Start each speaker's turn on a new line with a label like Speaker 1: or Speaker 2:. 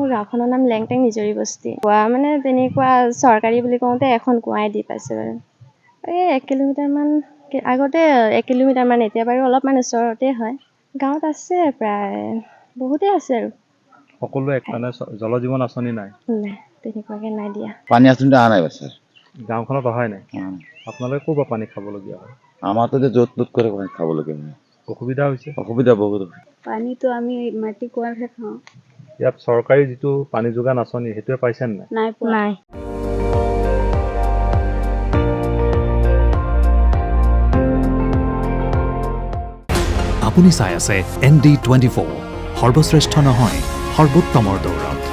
Speaker 1: মোৰ গাঁওখনৰ নাম লেংটেং নিজৰি বস্তি। কুঁৱা মানে তেনেকুৱা চৰকাৰী বুলি কওঁতে এখন কুঁৱাই দি পাইছে বাৰু। এই 1 কিলোমিটাৰমান আগতে 1 কিলোমিটাৰমান, এতিয়া বাৰু অলপমান ওচৰতে হয়। গাঁৱত আছে প্ৰায় বহুতেই আছে আৰু।
Speaker 2: সকলোৱে মানে জল জীৱন আঁচনি নাই?
Speaker 1: নাই, তেনেকুৱাকৈ নাই দিয়া।
Speaker 3: পানী আঁচনিটো অহা নাই ছাৰ।
Speaker 2: গাঁওখনত অহাই নাই? আপোনালোকে ক'ৰ পৰা পানী খাবলগীয়া হয়?
Speaker 3: আমাৰতো যে য'ত ত'ত করে পানী খাবলগীয়া হয়।
Speaker 2: অসুবিধা হৈছে?
Speaker 3: অসুবিধা বহুত।
Speaker 1: পানীটো আমি মাটি কুঁৱাৰহে খাওঁ।
Speaker 2: ইয়াত চৰকাৰী যিটো পানী যোগান আঁচনি সেইটোৱে পাইছে নাই?
Speaker 1: নাই পোৱা। নাই।
Speaker 4: আপুনি চাই আছে ND24, সৰ্বশ্ৰেষ্ঠ নহয় সৰ্বোত্তমৰ দৌৰত।